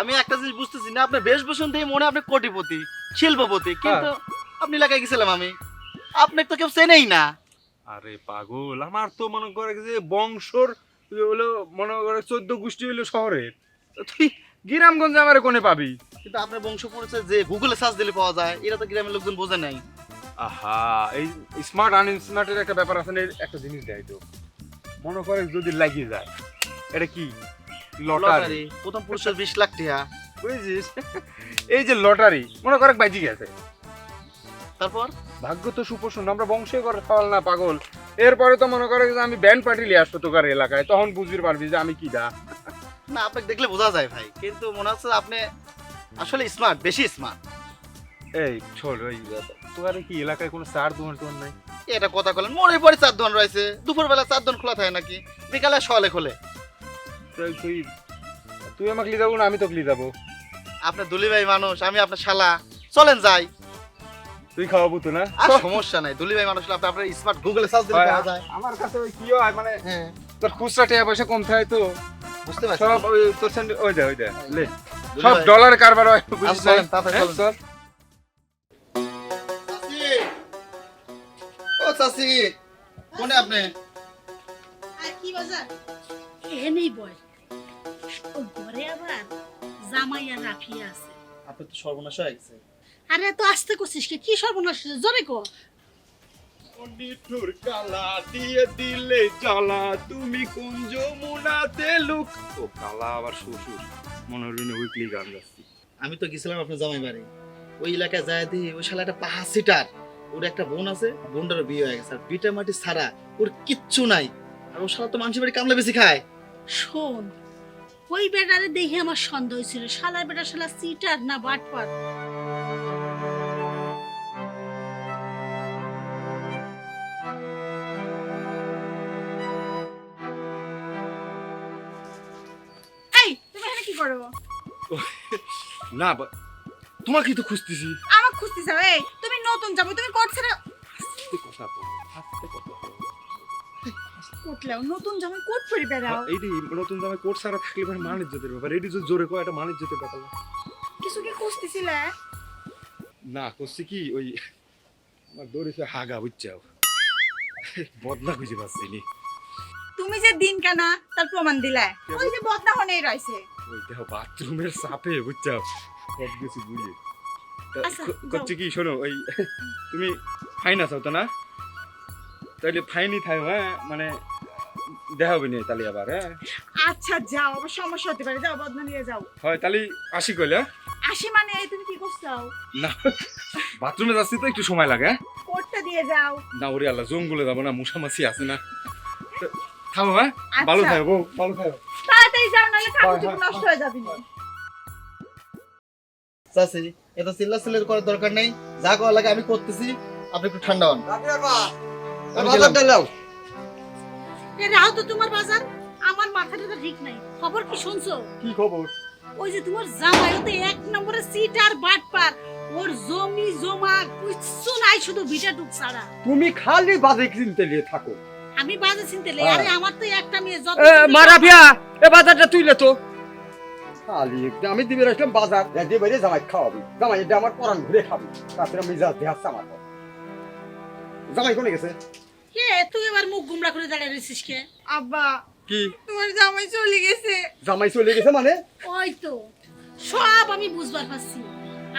আমি একটা জিনিস বুঝতেছি না, আপনার বেশভূষণ দিয়ে মনে হয় আপনি কোটিপতি, শিল্পপতি, কিন্তু আপনি এলাকায় গেছিলাম আমি, আপনাকে তো কেউ চেনেই না। আরে পাগল, আমার তো মনে করে যে বংশর হলো, মনে করে 14 গোষ্ঠী হইলো শহরের, তুই গ্রামগঞ্জে আমার কোনে পাবি? কিন্তু আপনার বংশ পরিচয় যে গুগলে সার্চ দিলে পাওয়া যায়, এটা তো গ্রামের লোকজন বোঝে নাই। আহা, এই স্মার্ট আনস্মার্টের একটা ব্যাপার আছে না, একটা জিনিস দেয় তো, মনে করে যদি লাগিয়ে যায়, এটা কি লটারি? লটারি, প্রথম পুরস্কার 20 লাখ টাকা। বুঝছিস, এই যে লটারি মনে করে বাজি গেছে, তারপর ভাগ্য তো সুপ্রসন্ন, আমরা বংশে করে খাওয়াল না পাগল। এরপরে তো মনে করে যে আমি ব্যান্ড পার্টি নিয়ে আসবো তোকার এলাকায়, তখন বুঝতে পারবি যে আমি কি দা। না, আপনাকে দেখলে বোঝা যায় ভাই, কিন্তু মনে হচ্ছে আপনি আসলে স্মার্ট, বেশি স্মার্ট। এই চল, ওই তোকার কি এলাকায় কোনো চার দোকান টোন নাই? এটা কথা বলেন, মনে পরে 4 দোকান রয়েছে, দুপুরবেলা 4 দোকান খোলা থাকে নাকি, বিকালে সকালে খোলে। তুই তুই আমাকে লিয়ে যাবো না আমি তোকে লিয়ে যাবো? আপনার দুলি ভাই মানুষ, আমি আপনার শালা, চলেন যাই। তুই খাওয়াবো তো না? আর সমস্যা নাই, দুলি ভাই মানুষ হলে আপনার স্মার্ট গুগলে সার্চ দিলে পাওয়া যায়। আমার কাছে ওই কি হয় মানে, হ্যাঁ তোর খুচরা টাকা পয়সা কম থাকে তো, বুঝতে পারছি। সব ওই তোর স্যান্ড- ওই দে লে, দুলি সব ভাই, ডলার কারবার হয়, বুঝছিস? চলেন, তাড়াতাড়ি হ্যাঁ, চলেন। চল। চাচি, ও চাচি, কোনে আপনি? আর কি বাজার এনেই বয়, ও ঘরে আবার জামাই আর রাফিয়া আছে। আপনার তো সর্বনাশ হয়ে গেছে। আরে তো আসতে করছিস কি সর্বনাশ হয়েছে? জোরে কো। নিঠুর কালা দিয়ে দিলে জ্বালা, তুমি কোন যমুনাতে লুক। ও কালা আবার শ্বশুর, মনোরঞ্জন উইকলি গান গাচ্ছি। আমি তো গেছিলাম আপনার জামাই বাড়ি, ওই এলাকায় যায় দিই ওই শালা একটা পাহা সিটার, ওর একটা বোন আছে, বোনটারও বিয়ে হয়ে গেছে, আর বিটা মাটি ছাড়া ওর কিচ্ছু নাই, আর ও শালা তো মানুষের বাড়ি কামলা বেশি খায়। শোন, ওই বেটারে দেখে আমার সন্দেহ হয়েছিল, শালার বেটা শালা সিটার না বাটপার। এই তুমি এখানে কি করো? না তোমাকে তো খুঁজতেছি। আমার খুঁজতে যাও। এই তুমি নতুন যাবো, তুমি করছে না কথা বল, আস্তে কথা বল। কোটলাও নতুন জামা কোট পরে বেড়াও। এইটি নতুন জামাই কোট সারা থাকলে ভাই মান ইজ্জতের ব্যাপার, এটি যদি জোরে কয় এটা মান ইজ্জতের ব্যাপার না। কিছু কি খুঁজতেছিলে? না করছি কি, ওই আমার দৌড়েছে হাগা বুঝছাও, বদলা খুঁজে পাচ্ছি নি। তুমি যে দিন কানা তার প্রমাণ দিলে, ওই যে বদনা হনেই রইছে। ওই দেখো বাথরুমের চাপে বুঝছাও সব কিছু বুঝে আচ্ছা, করছি কি, শোনো ওই তুমি ফাইন আছো তো না, তাইলে ফাইনই থাই, হ্যাঁ মানে দেখা হবে না তাহলে আবার। হ্যাঁ আচ্ছা যাও, আবার সমস্যা হতে পারে, যাও বদনা নিয়ে যাও। হয় তাহলে আসি কইলে। আসি মানে এই তুমি কি করছো? না বাথরুমে যাচ্ছি তো একটু সময় লাগে। কোটটা দিয়ে যাও। না ওরে আল্লাহ, জঙ্গলে যাবো না, মশামাছি আছে না। তো থামো, হ্যাঁ ভালো আচ্ছা। থাকো, ভালো থাকো। তাড়াতাড়ি যাও, নাহলে কাগজগুলো নষ্ট হয়ে যাবে। চাচি এত চিল্লা চিল্লি করার দরকার নেই, যা করা লাগে আমি করতেছি, আপনি একটু ঠান্ডা হন। আমি গেলাম। এ রাও তো তোমার বাজার, আমার মাথাটা তো ঠিক নাই। খবর কি শুনছো? কি খবর? ওই যে তোমার জামাই ওতে এক নম্বরে সিট আর বাটপার, ওর জমি জমা কিচ্ছু নাই, শুধু ভিটা টুক ছাড়া। তুমি খালি বাজে চিনতে নিয়ে থাকো। আমি বাজে চিনতে লাই, আরে আমার তো একটা মেয়ে, যত মারাফিয়া, এ বাজারটা তুইলে তো খালি আমি দিবে রাখলাম বাজার দিয়ে বাইরে জামাই খাওয়াবি, জামাই এটা আমার পরান ঘুরে খাবি, তাছাড়া মিজাজ দেখাচ্ছে আমার। জামাই কোনে গেছে? কে তুই এবার মুখ গুমরা করে দাঁড়িয়ে রইছিস কে? আব্বা, কি তোমার জামাই চলে গেছে। জামাই চলে গেছে মানে? ওই তো সব আমি বুঝবার পারছি।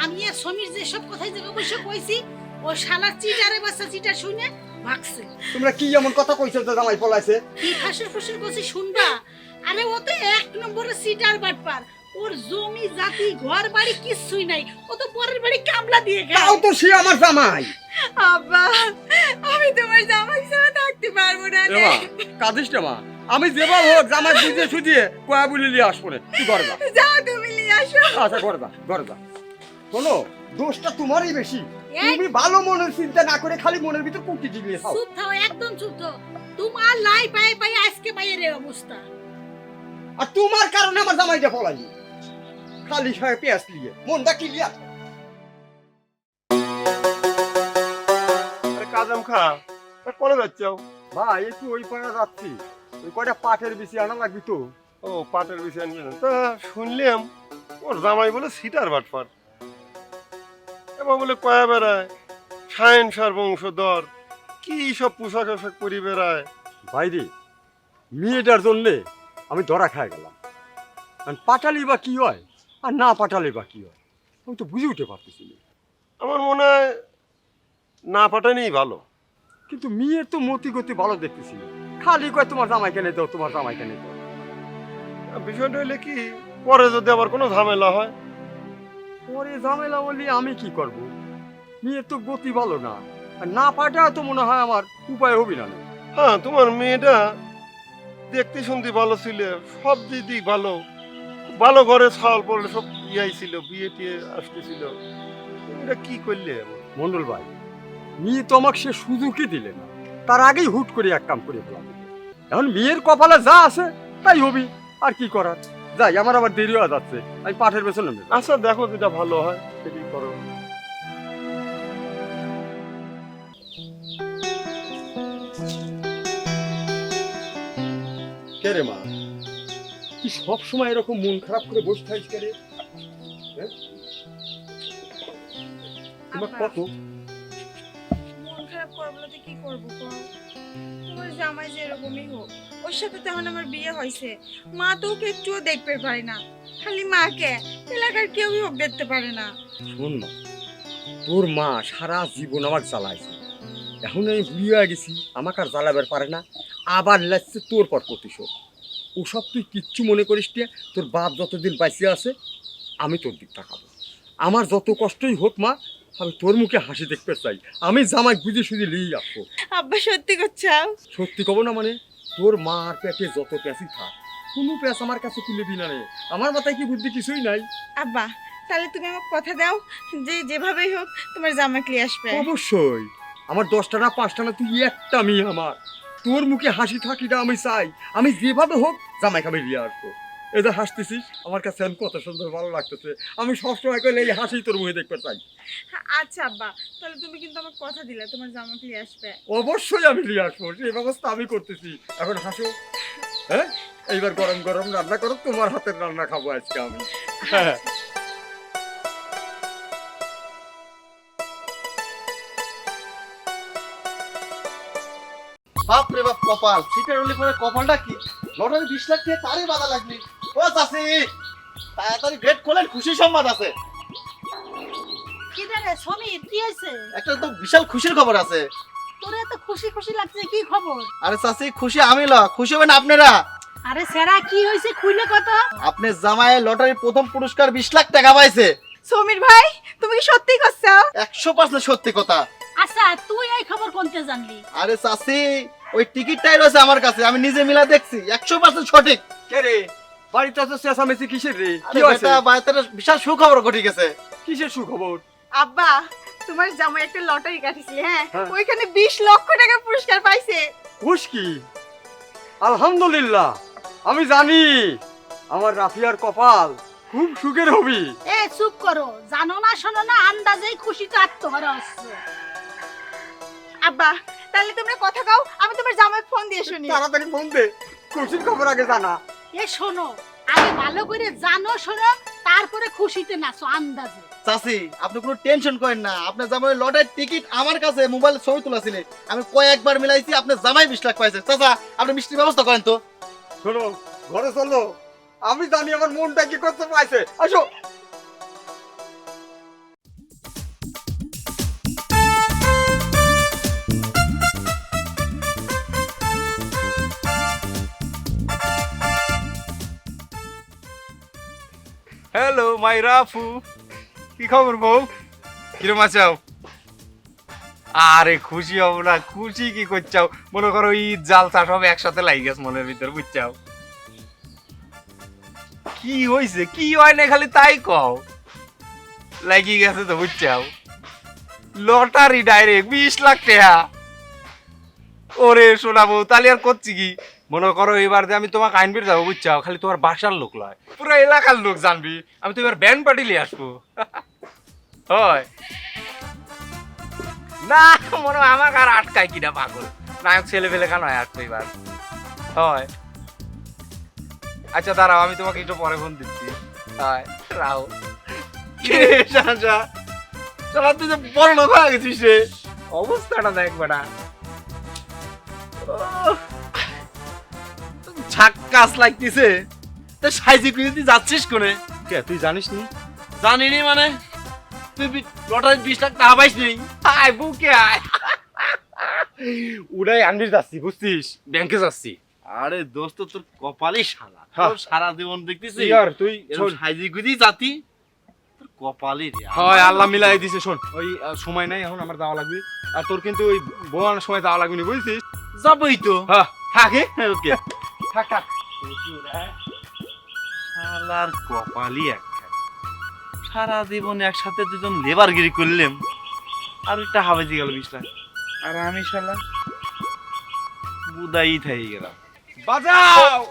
আমি আর সমীর যে সব কথাই যে অবশ্য কইছি, ও শালা চিটারে বাচ্চা চিটার শুনে ভাগছে। তোমরা কি এমন কথা কইছো যে জামাই পলাইছে? কি ফাঁসুর ফুসুর করছি শুনবা? আরে ও তো এক নম্বরে সিটার বাটপার, ওর জমি জাতি ঘর বাড়ি কিচ্ছুই নাই, ও তো পরের বাড়ি কামলা দিয়ে তাও খায়। তো সে আমার জামাই। আব্বা, আমি তোমার জামাই ছাড়া থাকতে পারবো না রে। এমা কাঁদিস না মা, আমি যেভাবে হোক জামাই বুঝে সুঝিয়ে কয়া বলে নিয়ে আসবো না। কি করবা? যাও তুমি নিয়ে আসো। আচ্ছা করবা করবা। শোনো, দোষটা তোমারই বেশি। এই, তুমি ভালো মনের চিন্তা না করে খালি মনের ভিতর কুটি দিয়ে খাও। চুপ থাও, একদম চুপ থাও। তোমার লাই পায়ে পায়ে আজকে পায়ের এই অবস্থা। আর তোমার কারণে আমার জামাইটা পলাই। খালি সাহেব পেঁয়াজ লিয়ে মনটা ক্লিয়ার। আরে কাজাম খা, কোনে যাচ্ছ? ভাই একটু ওই পাড়া যাচ্ছি, ওই কয়টা পাটের বেশি আনা লাগবি তো। ও পাটের বিষয় আনবি না? তা শুনলাম ওর জামাই বলে সিটার বাটপার, এবার বলে কয়া বেড়ায় শাহিন শাহর বংশধর, কি সব পোশাক আশাক পরি বেড়ায়। ভাইরে, মেয়েটার জন্যে আমি ধরা খাই গেলাম। আর পাঠালি বা কি হয় আর না পাঠালি বা কি হয়, আমি তো বুঝে উঠে পারতেছি না। আমার মনে হয় না পাঠানেই ভালো। কিন্তু মেয়ের তো মতি গতি ভালো দেখতেছি না, খালি কয় তোমার জামাই কেনে দাও, তোমার জামাই কেনে দাও। বিষয়টা হইলে কি, পরে যদি আবার কোনো ঝামেলা হয়? পরে ঝামেলা বলি আমি কি করব? মেয়ের তো গতি ভালো না, আর না পাঠা তো মনে হয় আমার উপায় হবি না। হ্যাঁ, তোমার মেয়েটা দেখতে শুনতে ভালো ছিল, সব দিক ভালো, ভালো ঘরে ছাল পড়লে সব ইয়াই ছিল, বিয়ে টিয়ে আসতেছিল। এটা কি করলে? মন্ডল ভাই, মেয়ে তো আমাকে সে সুযোগই দিলে না, তার আগেই হুট করে এক কাম করে ফেলাম। এখন মেয়ের কপালে যা আছে তাই হবি, আর কি করার। যাই, আমার আবার দেরি হয়ে যাচ্ছে, আমি পাঠের পেছনে নেব। আচ্ছা দেখো যেটা ভালো হয় সেটাই করো। কে রে মা, তুই সব সময় এরকম মন খারাপ করে বসে থাকিস কে রে? তোমার আব্বা, কত মন খারাপ করবো তো কি করবো কও? তোমার জামাই যে এরকমই হোক, ওর সাথে তখন আমার বিয়ে হয়েছে, মা তো ওকে একটুও দেখতে পারে না। খালি মাকে, এলাকার কেউই হোক দেখতে পারে না। শোন মা, তোর মা সারা জীবন আমাকে জ্বালাইছে, এখন আমি বুড়ি হয়ে গেছি, আমাকে আর জ্বালাবার পারে না, আবার লাগছে তোর পর প্রতিশোধ। ওসব তুই কিচ্ছু মনে করিস না, তোর বাপ যতদিন বাইসে আছে আমি তোর দিক তাকাবো। আমার যত কষ্টই হোক মা, আমি তোর মুখে হাসি দেখতে চাই, আমি জামাই বুঝে সুঝে লিয়ে আসবো। আব্বা সত্যি করছাও? সত্যি কব না মানে, তোর মা আর পেটে যত প্যাঁচই থাক, কোনো প্যাঁচ আমার কাছে তুলে দিনা রে, আমার মাথায় কি বুদ্ধি কিছুই নাই। আব্বা, তাহলে তুমি আমাকে কথা দাও যে যেভাবেই হোক তোমার জামাইকে নিয়ে আসবে। অবশ্যই, আমার 10টা না 5টা না, তুই একটা মেয়ে আমার, তোর মুখে হাসি থাকিটা আমি চাই, আমি যেভাবে হোক জামাইকে আমি নিয়ে আসবো। এই যে হাসতেছিস, আমার কাছে এখন কত সুন্দর ভালো লাগতেছে, আমি সবসময় করে এই হাসি তোর মুখে দেখতে চাই। আচ্ছা আব্বা, তাহলে তুমি কিন্তু আমাকে কথা দিলে তোমার জামাইকে নিয়ে আসবে। অবশ্যই আমি নিয়ে আসবো, সেই ব্যবস্থা আমি করতেছি। এখন হাসো, হ্যাঁ এইবার গরম গরম রান্না করো, তোমার হাতের রান্না খাবো আজকে আমি। হ্যাঁ বাপ রে বাপ, কপাল সিটের উল্লি পরে কপালটা কি, লটারি 20 লাখ টাকা তারই বাধা লাগলি। ও চাচি, তাড়াতাড়ি গেট খোলেন, খুশি সংবাদ আছে। কি রে সমীর, কি হয়েছে? একটা তো বিশাল খুশির খবর আছে। তোর এত খুশি খুশি লাগছে, কি খবর? আরে চাচি, খুশি আমি খুশি হবেন আপনারা। আরে সেরা কি হয়েছে, খুইলে কথা। আপনি জামাইয়ের লটারির প্রথম পুরস্কার 20 লাখ টাকা পাইছে। সমীর ভাই, তুমি কি সত্যি করছো? 100% সত্যি কথা। আচ্ছা তুই এই খবর কোনতে জানলি? আরে চাচি ওই টিকিটটাই রয়েছে আমার কাছে, আমি নিজে মিলা দেখছি 100% সঠিক। কে রে বাড়িতে তো চেঁচামেচি কিসের রে? কি আরে হয়েছে? বেটা বাড়িতে একটা বিশাল সুখবর ঘটে গেছে। কিসের সুখবর? আব্বা তোমার জামাই একটা লটারি কাটিছিল, হ্যাঁ হ্যাঁ। ওইখানে 20 লক্ষ টাকা পুরস্কার পাইছে। খুশ কি? আলহামদুলিল্লাহ, আমি জানি আমার রাফিয়ার কপাল খুব সুখের হবি। এ চুপ করো, জানো না শোনো না, আন্দাজেই খুশিতে আত্মহারা হচ্ছে। আব্বা তাহলে তোমরা কথা কও, আমি তোমার জামাই ফোন দিয়ে শুনি। তাড়াতাড়ি ফোন দে, খুশির খবর আগে জানা। এ শোনো, আগে ভালো করে জানো শোনো, তারপরে খুশিতে নাচো আন্দাজে। চাচি আপনি কোনো টেনশন করেন না, আপনার জামাই লটারির টিকিট আমার কাছে মোবাইলে ছবি তোলা ছিল, আমি কয়েকবার মিলাইছি, আপনার জামাই 20 লাখ পাইছে। চাচা আপনি মিষ্টির ব্যবস্থা করেন তো। শোনো, ঘরে চলো, আমি জানি আমার মনটা কি করতে পাইছে। আসো। হ্যালো মাই রাফু, কি খবর বউ? কিরম আছো? আরে খুশি হব না, খুশি কি করছাও? মনে করো ঈদ জালসা সব একসাথে লাগি গেছে মনের ভিতর, বুঝছাও? কি হইছে, কি হয় না খালি তাই কও। লাগি গেছে তো, বুঝছাও? লটারি ডাইরেক্ট 20 লাখ টাকা। ওরে শোনাবো, তাহলে আর করছি কি? মনে করো এবার যে আমি তোমাকে আইনবির যাবো, বুঝছাও? খালি তোমার বাসার লোক লয়, পুরো এলাকার লোক জানবি। আমি তো এবার ব্যান্ড পার্টি নিয়ে আসবো। হয় না, মনে হয় আমাকে আর আটকায় কিনা পাগল নায়ক ছেলে ফেলে কেন আসবো এবার। হয় আচ্ছা দাঁড়াও, আমি তোমাকে একটু পরে ফোন দিচ্ছি। হয় রাও। চলা তুই যে বড় লোক হয়ে গেছিস রে, অবস্থাটা দেখ বেটা। ঝাক্কাস লাগতেছে। তা সাইজি করে তুই যাচ্ছিস কোনে? কে তুই জানিস নি? জানিনি মানে তুই লটারি 20 লাখ টাকা পাইস নি? আয় বুকে আয়। উড়াই আনবির যাচ্ছি, বুঝছিস? ব্যাংকে যাচ্ছি। আরে দোস্ত তোর কপালই শালা, হ্যাঁ। তোর সারা জীবন দেখতেছি ইয়ার তুই এরকম সাইজি গুজি জাতি, তোর কপালই রে। হয় আল্লাহ মিলাই দিছে। শোন, ওই সময় নাই এখন, আমার যাওয়া লাগবে। আর তোর কিন্তু ওই বোয়ানোর সময় যাওয়া লাগবে না, বুঝছিস? যাবই তো। হ্যাঁ থাকে। ওকে থাক থাক। শালার কপালই একখান, সারা জীবন একসাথে দুজন লেবারগিরি করলাম, আর একটা হাবেজি গেল 20 লাখ, আর আমি শালা বুদাই থাকি গেলাম। বাজাও।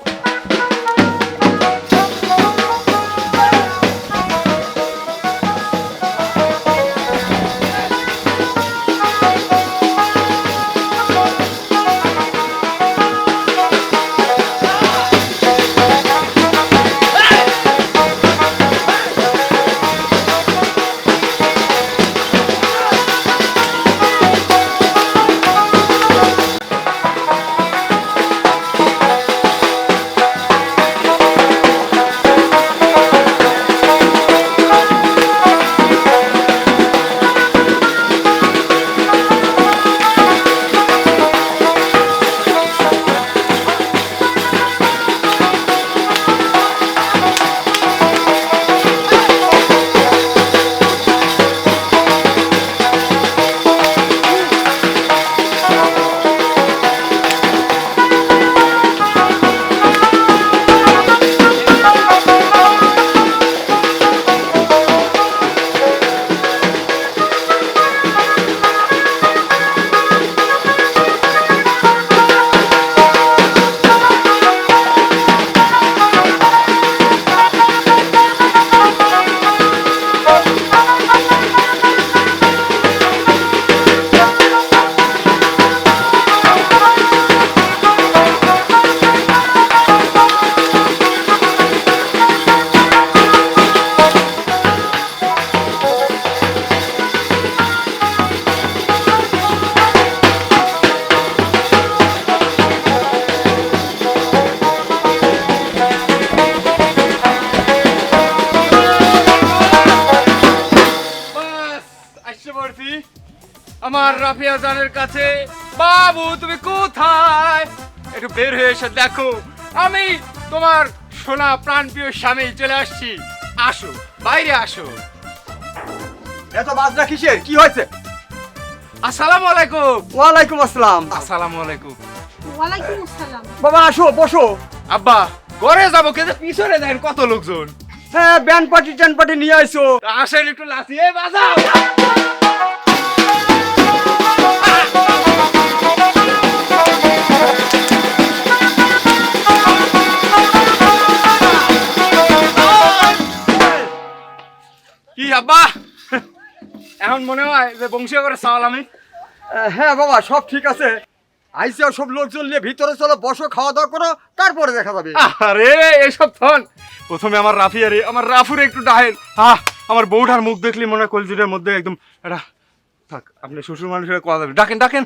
আমার রাফিয়া জানের কাছে। বাবু তুমি কোথায়? একটু বের হয়ে এসে দেখো, আমি তোমার সোনা প্রাণপ্রিয় স্বামী চলে আসছি। আসো, বাইরে আসো। এত বাজনা কিসের? কি হয়েছে? আসসালামু আলাইকুম। ওয়ালাইকুম আসসালাম। আসসালামু আলাইকুম। ওয়ালাইকুম আসসালাম। বাবা আসো বসো। আব্বা ঘরে যাবো কিন্তু পিছনে দেখেন কত লোকজন। হ্যাঁ ব্যান্ড পার্টি ট্যান্ড পার্টি নিয়ে আইসো। আসেন একটু লাচিয়ে বাজাও। কি আব্বা এখন মনে হয় যে বংশীয় করে চাওয়াল আমি। হ্যাঁ বাবা সব ঠিক আছে। আইসে সব লোকজন নিয়ে ভিতরে চলো, বসো, খাওয়া দাওয়া করো, তারপরে দেখা যাবে। আরে এসব থন প্রথমে আমার রাফি আরে আমার রাফুরে একটু ডাহেন। আমার বউটার মুখ দেখলি মনে হয় কলজিটার মধ্যে একদম এটা থাক। আপনি শ্বশুর মানুষের কথা যাবে, ডাকেন ডাকেন।